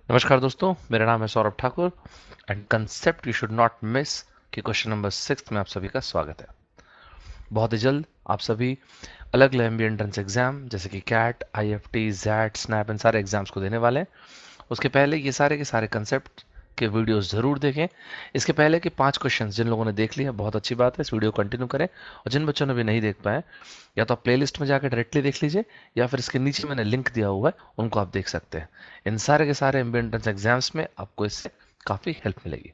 नमस्कार दोस्तों, मेरा नाम है Saurabh Thakur and concept you should not miss के क्वेश्चन नंबर 6 में आप सभी का स्वागत है। बहुत ही जल्द आप सभी अलग अलग एमबीए एंट्रेंस एग्जाम जैसे कि कैट, आईएफटी, जैट, स्नैप इन सारे एग्जाम्स को देने वाले हैं। उसके पहले ये सारे के सारे कंसेप्ट के वीडियोस जरूर देखें। इसके पहले के 5 क्वेश्चंस जिन लोगों ने देख लिए बहुत अच्छी बात है, इस वीडियो को कंटिन्यू करें। और जिन बच्चों ने भी नहीं देख पाए, या तो आप प्लेलिस्ट में जाकर डायरेक्टली देख लीजिए या फिर इसके नीचे मैंने लिंक दिया हुआ है, उनको आप देख सकते हैं। इन सारे के सारे एमबीए एंट्रेंस एग्जाम्स में आपको इससे काफी हेल्प मिलेगी।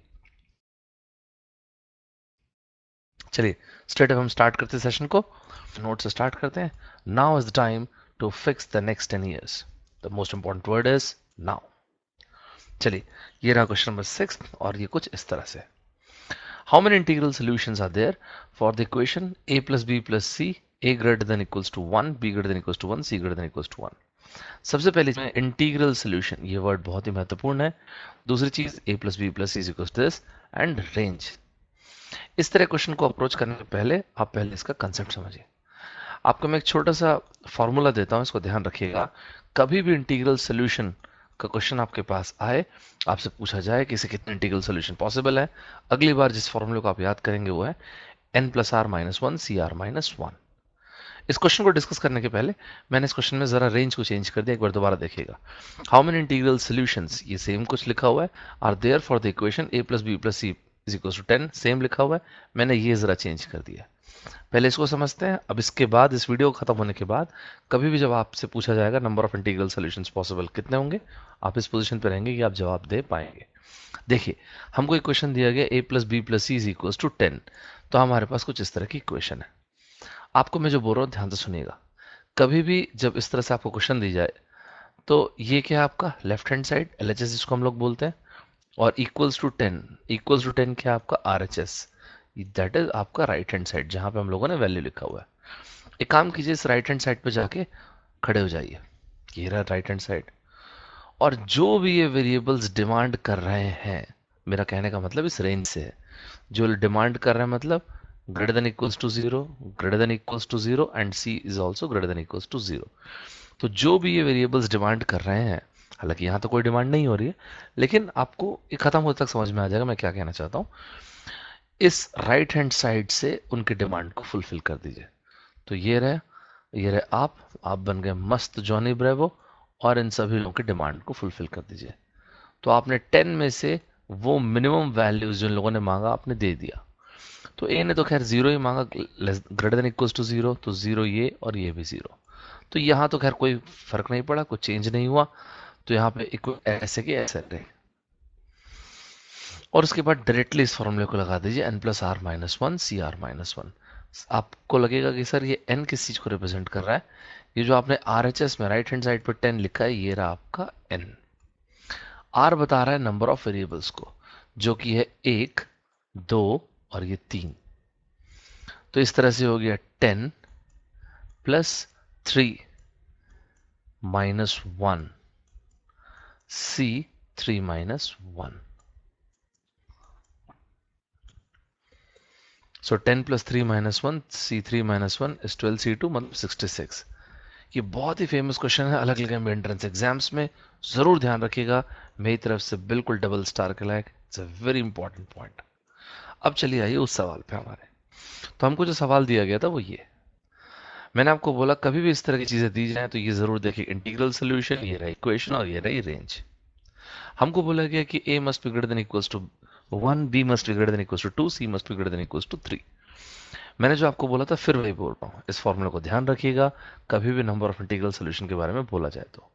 चलिए स्ट्रेट अब हम स्टार्ट करते हैं सेशन को। नोट से स्टार्ट करते हैं। Now is the time to fix the next 10 years। The most important word is now. चलिए, ये रहा क्वेश्चन नंबर 6 और ये कुछ इस तरह से। How many integral solutions are there for the equation a plus b plus c, a greater than equals to 1, b greater than equals to 1, c greater than equals to 1? सबसे पहले इसमें integral solution ये word बहुत ही महत्वपूर्ण है। दूसरी चीज a plus b plus c is equals to this and range. इस तरह क्वेश्चन को अप्रोच करने से पहले आप पहले इसका कंसेप्ट समझिए। आपको मैं एक छोटा सा फॉर्मूला देता हूं, इसको ध्यान रखिएगा। कभी भी इंटीग्रल सोल्यूशन का क्वेश्चन आपके पास आए, आपसे पूछा जाए कि इसे कितने इंटीग्रल सोल्यूशन पॉसिबल है, अगली बार जिस फॉर्मूले को आप याद करेंगे वो है n plus R minus one C R minus one. इस क्वेश्चन को डिस्कस करने के पहले मैंने इस क्वेश्चन में जरा रेंज को चेंज कर दिया, एक बार दोबारा देखिएगा। हाउ मेनी इंटीग्रल सोल्यूशंस, ये सेम कुछ लिखा हुआ है, are there for the equation a plus B plus C is equal to 10, same लिखा हुआ है, मैंने ये जरा चेंज कर दिया। पहले इसको समझते हैं। अब इसके बाद इस वीडियो खत्म होने के बाद कभी भी जब आपसे पूछा जाएगा number of integral solutions possible कितने होंगे, आप इस पोजीशन पे रहेंगे कि आप जवाब दे पाएंगे। देखिए, हमको इक्वेशन दिया गया a plus B plus C is equal to 10, तो हमारे पास कुछ इस तरह की इक्वेशन है। आपको मैं जो बोल रहा हूँ ध्यान से सुनिएगा। कभी भी जब इस तरह से आपको क्वेश्चन दी जाए तो ये क्या है, आपका लेफ्ट हैंड साइड LHS जिसको हम लोग बोलते हैं, और इक्वल्स टू 10 क्या है, आपका RHS, दैट इज आपका राइट हैंड साइड जहां पे हम लोगों ने वैल्यू लिखा हुआ है। एक काम कीजिए, इस राइट हैंड साइड पे जाके खड़े हो जाइए। ये रहा राइट हैंड साइड। और जो भी ये वेरिएबल्स डिमांड कर रहे हैं, मेरा कहने का मतलब इस रेंज से है, जो डिमांड कर रहे हैं मतलब greater than equals to zero, greater than equals to zero and C is also greater than equals to zero. तो जो भी ये वेरिएबल्स डिमांड कर रहे हैं, हालांकि यहाँ तो कोई डिमांड नहीं हो रही है, लेकिन आपको ये खत्म होते तक समझ में आ जाएगा मैं क्या कहना चाहता हूँ। इस राइट हैंड साइड से उनकी डिमांड को फुलफिल कर दीजिए। तो ये रहे आप बन गए मस्त जॉनी ब्रेवो, और इन सभी लोगों की डिमांड को फुलफिल कर दीजिए। तो आपने 10 में से वो मिनिमम वैल्यूज जिन लोगों ने मांगा आपने दे दिया। तो ए ने तो खैर जीरो ही मांगा, greater than equals to zero, तो जीरो ये और ये भी जीरो। तो यहाँ तो खैर कोई फर्क नहीं पड़ा, कोई चेंज नहीं हुआ। तो यहाँ पे ऐसे के ऐसे रहे। और उसके बाद डायरेक्टली इस फॉर्मूले को लगा दीजिए n plus R minus one C R minus one. आपको लगेगा कि सर ये n किस चीज को रिप्रेजेंट कर रहा है। ये जो आपने RHS में राइट हैंड साइड पर 10 लिखा है, ये रहा आपका n। r बता रहा है नंबर ऑफ वेरिएबल्स को, जो कि है 1, 2 और ये 3। तो इस तरह से हो गया 10 plus 3 minus 1 c 3 minus 1। So 10 plus 3 minus 1 c3 minus 1 is 12c2 मतलब 66। ये बहुत ही फेमस क्वेश्चन है अलग अलग एंट्रेंस एग्जाम्स में, जरूर ध्यान रखिएगा। मेरी तरफ से बिल्कुल डबल स्टार के लायक, it's a very important point. अब चलिए आइए उस सवाल पे हमारे। तो हमको जो सवाल दिया गया था वो ये, मैंने आपको बोला कभी भी इस तरह की चीजें दी जाए तो ये जरूर देखिए इंटीग्रल सोल्यूशन, ये रहा इक्वेशन और ये रही रेंज। हमको बोला गया कि a must be greater than equals to 1, b must be greater than equals to 2, c must be greater than equals to 3। मैंने जो आपको बोला था फिर वही बोल रहा हूँ, इस फॉर्मूले को ध्यान रखिएगा कभी भी नंबर ऑफ इंटीग्रल सोल्यूशन के बारे में बोला जाए तो।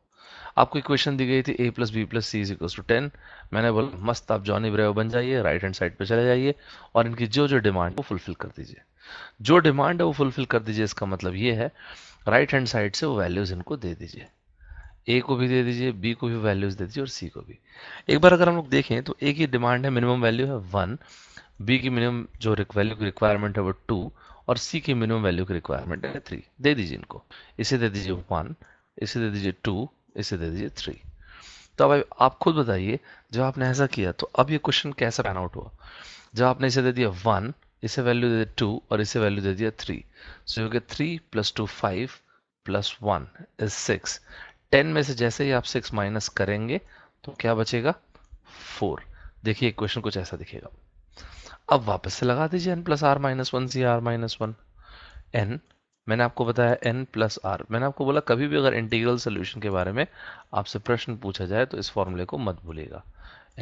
आपको इक्वेशन दी गई थी a plus B plus C is equal to 10। मैंने बोला मस्त आप जॉनी ब्रेव बन जाइए, राइट हैंड साइड पे चले जाइए और इनकी जो जो डिमांड वो फुलफिल कर दीजिए। जो डिमांड है वो फुलफिल कर दीजिए, इसका मतलब ये है राइट हैंड साइड से वो वैल्यूज इनको दे दीजिए। ए को भी दे दीजिए, बी को भी वैल्यूज दे दीजिए और सी को भी। एक बार अगर हम लोग देखें तो ए की डिमांड है, मिनिमम वैल्यू है 1, बी की मिनिमम जो वैल्यू की रिक्वायरमेंट है वो 2, और सी की मिनिमम वैल्यू की रिक्वायरमेंट है 3। दे दीजिए इनको, इसे दे दीजिए 1, इसे दे दीजिए 2, इसे दे दीजिए 3। तो अब आप खुद बताइए, जब आपने ऐसा किया तो अब ये क्वेश्चन कैसा पैन आउट हुआ। जब आपने इसे दे दिया 1, इसे वैल्यू दे दिया 2 और इसे वैल्यू दे दिया 3, सो हो गया 3 प्लस 2 5 प्लस 1 इज 6। 10 में से जैसे ही आप 6 माइनस करेंगे तो क्या बचेगा 4। देखिए इक्वेशन कुछ ऐसा दिखेगा। अब वापस से लगा दीजिए n plus R minus one C R minus one. n मैंने आपको बताया n प्लस आर। मैंने आपको बोला कभी भी अगर इंटीग्रल सोल्यूशन के बारे में आपसे प्रश्न पूछा जाए तो इस फॉर्मूले को मत भूलिएगा।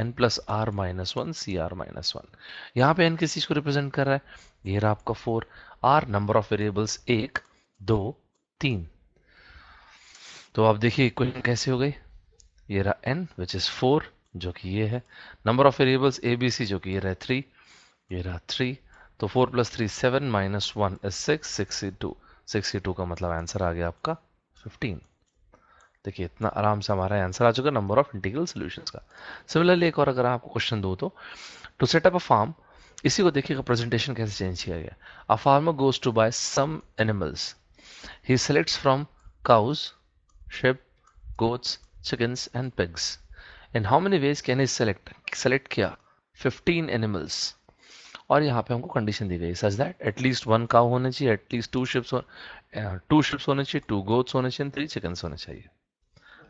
n plus R minus one C R minus one. यहाँ पे n किस चीज को रिप्रेजेंट कर रहा है? ये रहा आपका 4। r number of variables 1 2 3। तो आप देखिए इक्वेशन कैसे हो गई। ये रहा n विच इज 4 जो कि ये है। Number of variables A B C जो कि ये रहा 3। ये रहा 3। तो 4 प्लस 3 7 माइनस 1 इज 6 62। 62 का मतलब आंसर आ गया आपका 15। देखिए इतना आराम से हमारा आंसर आ चुका नंबर ऑफ इंटीग्रल सॉल्यूशंस का। सिमिलरली एक और अगर आपको क्वेश्चन दो तो to set up a farm, इसी को देखिएगा प्रेजेंटेशन कैसे चेंज किया गया। A farmer goes to buy some animals, he selects from cows, sheep, goats, chickens and pigs. In how many ways can he select किया 15 animals। और यहाँ पे हमको कंडीशन दी गई सच दैट एटलीस्ट 1 काउ होने चाहिए, एटलीस्ट 2 शिप्स होने चाहिए, 2 गोट्स होने चाहिए, 3 चिकन्स होने चाहिए।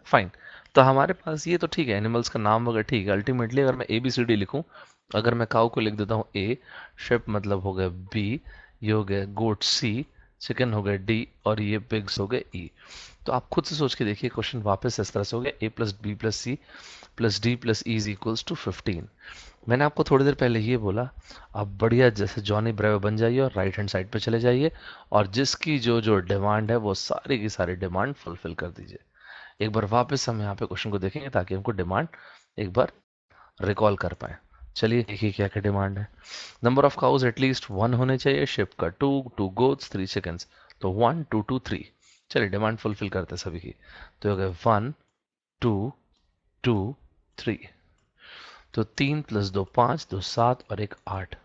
फाइन। तो हमारे पास ये तो ठीक है, एनिमल्स का नाम वगैरह ठीक है। अल्टीमेटली अगर मैं ए बी सी डी लिखूं, अगर मैं काउ को लिख देता हूँ ए, शिप मतलब हो गया बी, ये हो गया गोट सी, चिकन हो गया डी और ये पिग्स हो गए ई। तो आप खुद से सोच के देखिए क्वेश्चन वापस इस तरह से हो गया A plus B plus C plus D plus E is equals to 15। मैंने आपको थोड़ी देर पहले ये बोला, आप बढ़िया जैसे जॉनी ब्रेव बन जाइए और राइट हैंड साइड पे चले जाइए और जिसकी जो जो डिमांड है वो सारी की सारी डिमांड फुलफिल कर दीजिए। एक बार वापस हम यहाँ पे क्वेश्चन को देखेंगे ताकि हमको डिमांड एक बार रिकॉल कर पाए। चलिए देखिए क्या क्या डिमांड है। नंबर ऑफ काउज एटलीस्ट 1 होने चाहिए, शिप का 2, 2 गोट्स, 3 चिकन्स। तो 1 2 2 3। चलिए डिमांड फुलफिल करते हैं सभी की। तो हो गए 1 2 2 3। तो 3 प्लस 2 5, 2 7 और 1 8।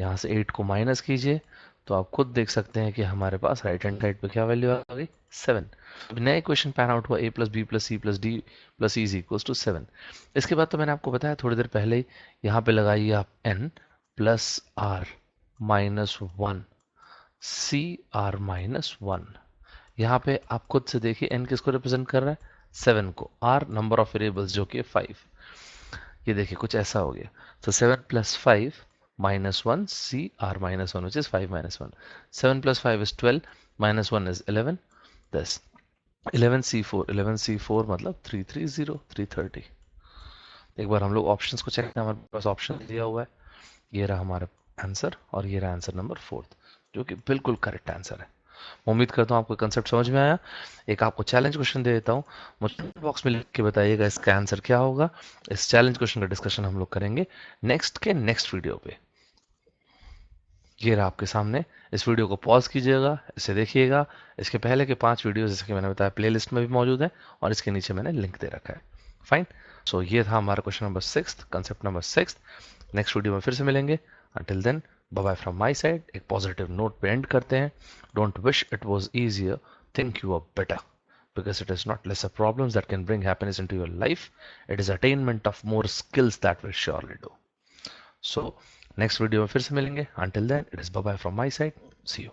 यहाँ से 8 को माइनस कीजिए तो आप खुद देख सकते हैं कि हमारे पास राइट हैंड साइड पे क्या वैल्यू आ गई 7। नया इक्वेशन पैन आउट हुआ a plus B plus C plus D plus E is equals to 7। इसके बाद तो मैंने आपको बताया थोड़ी देर पहले ही, यहाँ पे लगाइए आप n plus R minus 1 C R minus 1। यहाँ पे आप खुद से देखिए n किसको रिप्रेजेंट कर रहा है 7 को, r नंबर ऑफ वेरिएबल्स जो कि 5। ये देखिए कुछ ऐसा हो गया। तो 7 plus 5 minus 1 c r minus 1 which is 5 minus 1। 7 plus 5 is 12 minus 1 is 11। This 11c4, 11c4 मतलब 330 330। एक बार हम लोग ऑप्शंस को चेक करें, हमारे पास ऑप्शन दिया हुआ है। ये रहा हमारा आंसर और ये रहा आंसर नंबर 4 जो कि बिल्कुल करेक्ट आंसर है। उम्मीद करता हूँ आपको कंसेप्ट समझ में आया। एक आपको चैलेंज क्वेश्चन दे देता हूँ, मुझे बॉक्स में लिख के बताइएगा इसका आंसर क्या होगा। इस चैलेंज क्वेश्चन का डिस्कशन हम लोग करेंगे नेक्स्ट वीडियो पे। ये रहा आपके सामने। इस वीडियो को पॉज कीजिएगा, इसे देखिएगा। इसके पहले के 5 वीडियो जैसे कि मैंने बताया प्लेलिस्ट में भी मौजूद है और इसके नीचे मैंने लिंक दे रखा है। फाइन। सो ये था हमारा question number 6, concept number 6। Next video में फिर से मिलेंगे। Until then bye bye from my side. एक पॉजिटिव नोट पे एंड करते हैं। Don't wish it was easier, think you are better, because it is not lesser problems that can bring happiness into your life. It is attainment of more skills that will surely do. So next video में फिर से मिलेंगे। Until then, it is bye bye from my side. See you.